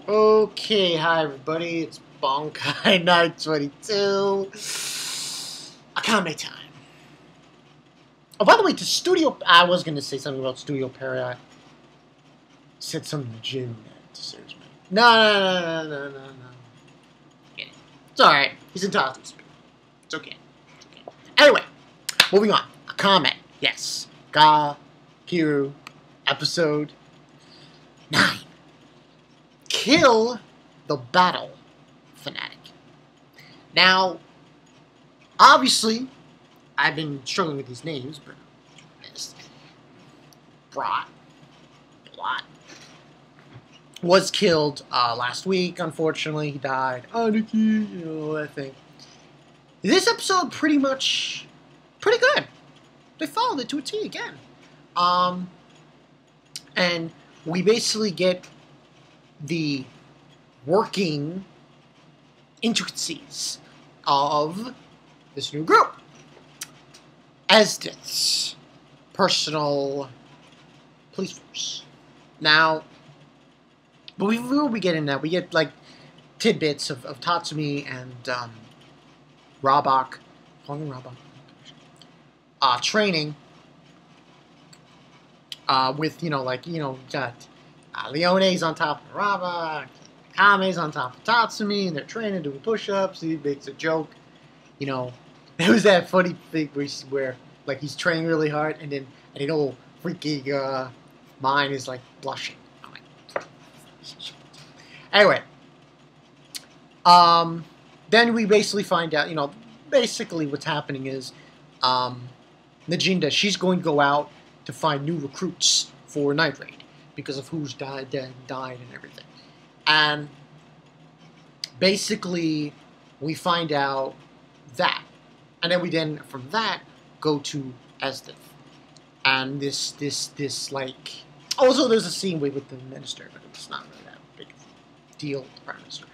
Okay, hi everybody, it's Bonkai Night 22. Akame time. Oh, by the way, I was going to say something about Studio Paradise. Said something to Jim that deserves me. No. Get it. It's alright. He's entitled to speak. It's okay. Anyway, moving on. Akame. Yes. Kiru. Episode 9. Kill the battle fanatic. Now, obviously, I've been struggling with these names, but Blot was killed last week. Unfortunately, he died. Aniki, that thing. This episode pretty good. They followed it to a T again. And we basically get the working intricacies of this new group. Esdeath's personal police force. Now, but before we get in that, we get like tidbits of Tatsumi and Rabak, calling him Rabak, training with, got Leone's on top of Rabak, Akame's on top of Tatsumi, and they're training, doing push-ups. He makes a joke, there was that funny thing where like he's training really hard, and then freaky mine is like blushing. Anyway, then we basically find out, basically what's happening is Najinda, she's going to go out to find new recruits for Night Raid because of who's died and everything. And basically, we find out that. And then from that, go to Esdeath. And this like... Also, there's a scene with the minister, but it's not really that big a deal with the Prime Minister.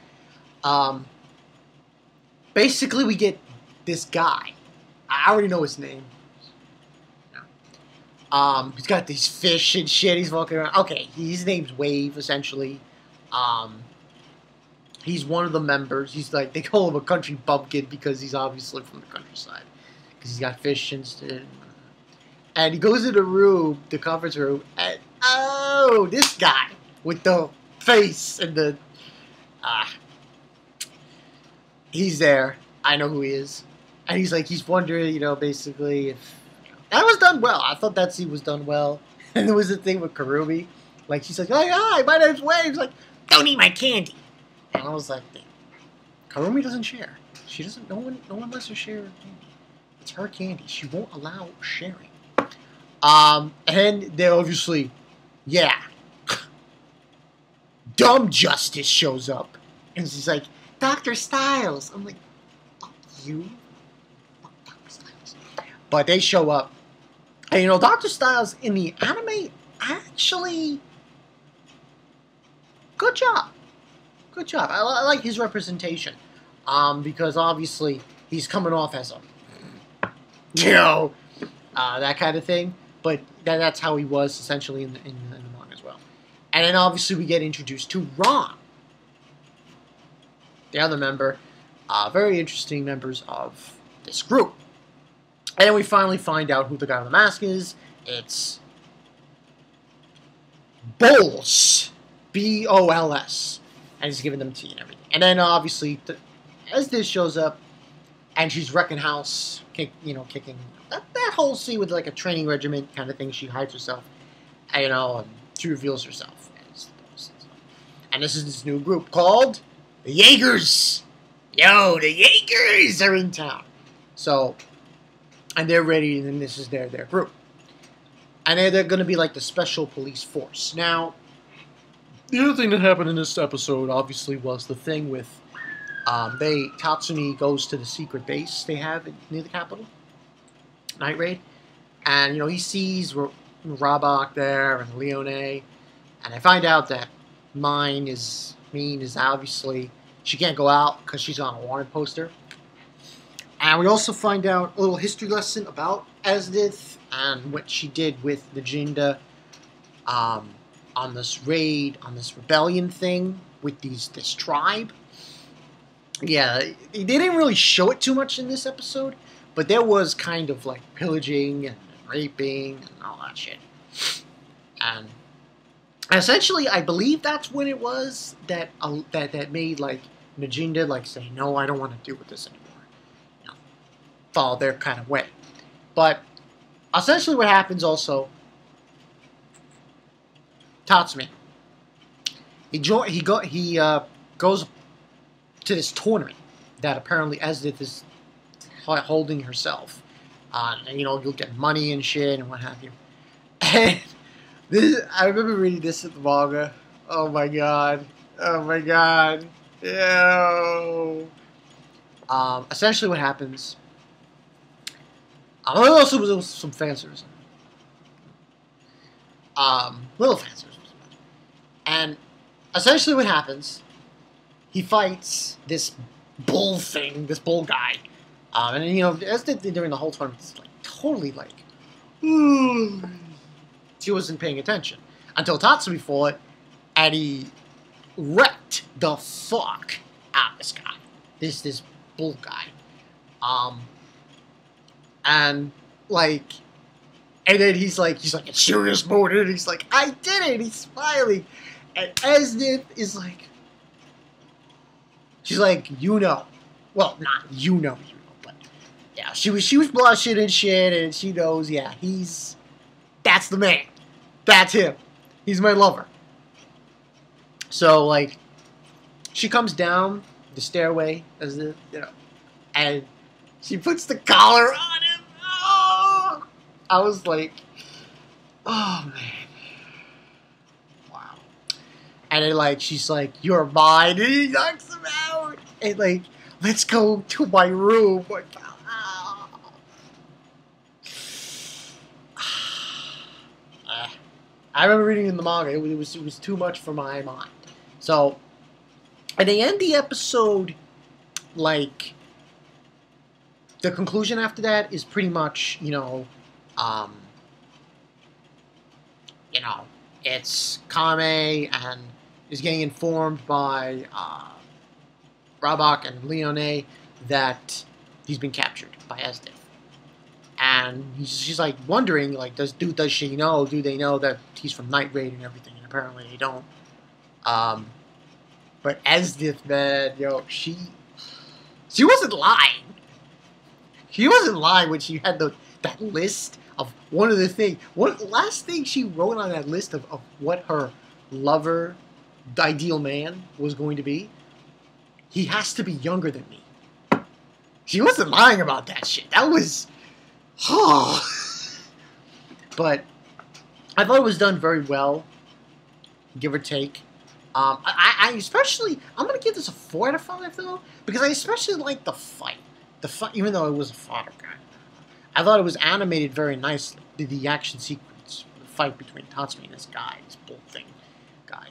Basically, we get this guy. I already know his name. He's got these fish and shit. He's walking around. Okay, his name's Wave, essentially. He's one of the members. He's like, they call him a country bumpkin because he's obviously from the countryside. Because he's got fish and stuff. And he goes to the room, the conference room, and oh, this guy with the face and the... he's there. I know who he is. And he's wondering, basically if... That was done well. I thought that scene was done well. And there was a thing with Karumi. Like, she's like, oh, hi, my name's Wave. He's like, don't eat my candy. And I was like, Karumi doesn't share. She doesn't, no one lets her share her candy. It's her candy. She won't allow sharing. And they're obviously, yeah. Dumb Justice shows up. And she's like, Dr. Styles. I'm like, fuck you. Fuck Dr. Styles. But they show up. And, Dr. Styles in the anime, actually, good job. Good job. I like his representation. Because obviously, he's coming off as a, that kind of thing. But that's how he was, essentially, in the manga as well. And then, obviously, we get introduced to Ron. The other member. Very interesting members of this group. And then we finally find out who the guy with the mask is. It's Bols. B-O-L-S. And he's giving them tea and everything. And then, obviously, as this shows up, and she's wrecking house, kicking... That whole scene with, like, a training regiment kind of thing. She hides herself, and she reveals herself. And this is this new group called the Jaegers. Yo, the Jaegers are in town. So... And they're ready, and this is their group. And they're going to be like the special police force. Now, the other thing that happened in this episode, obviously, was the thing with... Tatsumi goes to the secret base they have near the capital. Night Raid. And, he sees Rabak there and Leone. And I find out that Mean is obviously... She can't go out because she's on a wanted poster. And we also find out a little history lesson about Esdeath and what she did with Najinda on this raid, on this rebellion thing with this tribe. Yeah, they didn't really show it too much in this episode, but there was kind of like pillaging and raping and all that shit. And essentially, I believe that's when it was that that made like Najinda like say, no, I don't want to deal with this anymore. You know, follow their kind of way. But essentially, what happens also, Tatsumi, he goes to this tournament that apparently Esdeath is holding herself. And, you know, you'll get money and shit and what have you. And I remember reading this in the manga. Oh my god. Oh my god. Ew. Essentially what happens... also was some fan service. Little fan service. And essentially what happens... He fights this bull thing, this bull guy. And, you know, as during the whole tournament, it's like totally like... She wasn't paying attention. Until Tatsumi fought, and he wrecked the fuck out of this guy. This bull guy. And, like... And then he's like in serious mode, and he's like, I did it! He's smiling. And Esdeath is like... She's like, you know. Well, not you know, but yeah, she was blushing and shit, and she knows, yeah, that's the man. That's him. He's my lover. So, like, she comes down the stairway, and she puts the collar on him. Oh! I was like, oh, man. Wow. And then, like, she's like, you're mine, and he knocks him out. And, like, let's go to my room. Like, I remember reading in the manga. It was too much for my mind. So, at the end of the episode, like, the conclusion after that is pretty much, it's Kame and is getting informed by Rabak and Leone that he's been captured by Esdeath. And she's like wondering, like, does she know? Do they know that he's from Night Raid and everything? And apparently they don't. But Esdeath, man, she wasn't lying. She wasn't lying when she had that list of one of the things. The last thing she wrote on that list of what her lover, the ideal man, was going to be. He has to be younger than me. She wasn't lying about that shit. That was... But I thought it was done very well, give or take. I especially... I'm going to give this a 4 out of 5, though, because I especially like the fight. Even though it was a fodder guy. I thought it was animated very nicely. The action sequence, the fight between Tatsumi and this guy, this bull thing guy.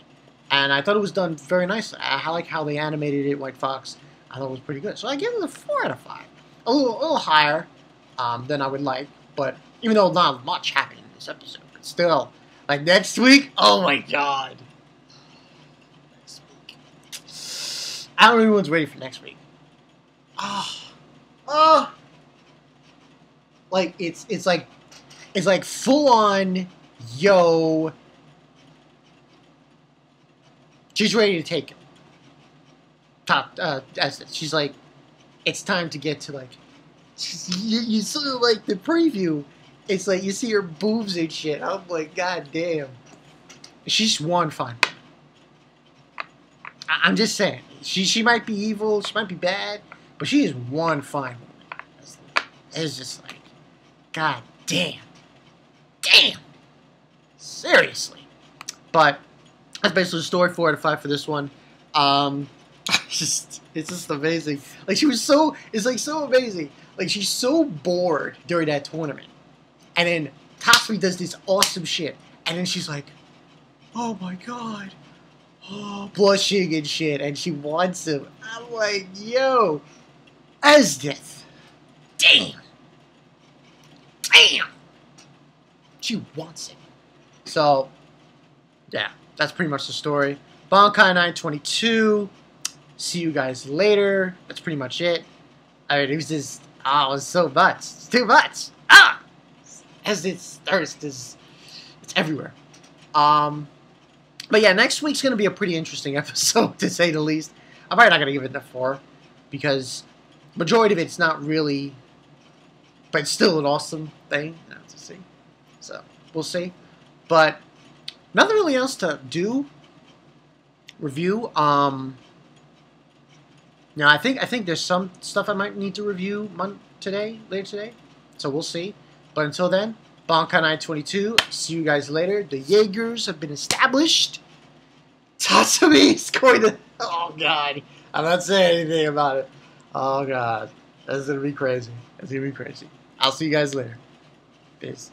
And I thought it was done very nicely. I like how they animated it, White Fox. I thought it was pretty good. So I give it a 4 out of 5. A little higher than I would like. But even though not much happened in this episode. But still, like next week, oh my god. Next week. I don't know if anyone's ready for next week. Like it's like full on, yo. She's ready to take it. She's like, it's time to get to like. You saw like the preview. It's like you see her boobs and shit. I'm like, god damn. She's one fine. I'm just saying. She might be evil. She might be bad, but she is one fine woman. It's just like, god damn. Damn. Seriously. But that's basically the story. 4 out of 5 for this one. It's just amazing. Like it's like so amazing. Like she's so bored during that tournament, and then Tatsumi does this awesome shit, and then she's like, "Oh my god," blushing and shit, and she wants him. I'm like, "Yo, Esdeath, damn, she wants it." So, yeah, that's pretty much the story. Bankai 922. See you guys later. That's pretty much it. I mean, it was just, oh, it was so much. It's too much. Ah! As it's thirst is, it's everywhere. But yeah, next week's going to be a pretty interesting episode, to say the least. I'm probably not going to give it a 4, because majority of it's not really, but it's still an awesome thing. To see. So, we'll see. But, nothing really else to do. Review. Now, I think there's some stuff I might need to review later today. So, we'll see. But until then, Bankai 922. See you guys later. The Jaegers have been established. Tatsumi is going to... Oh, God. I'm not saying anything about it. Oh, God. That's going to be crazy. It's going to be crazy. I'll see you guys later. Peace.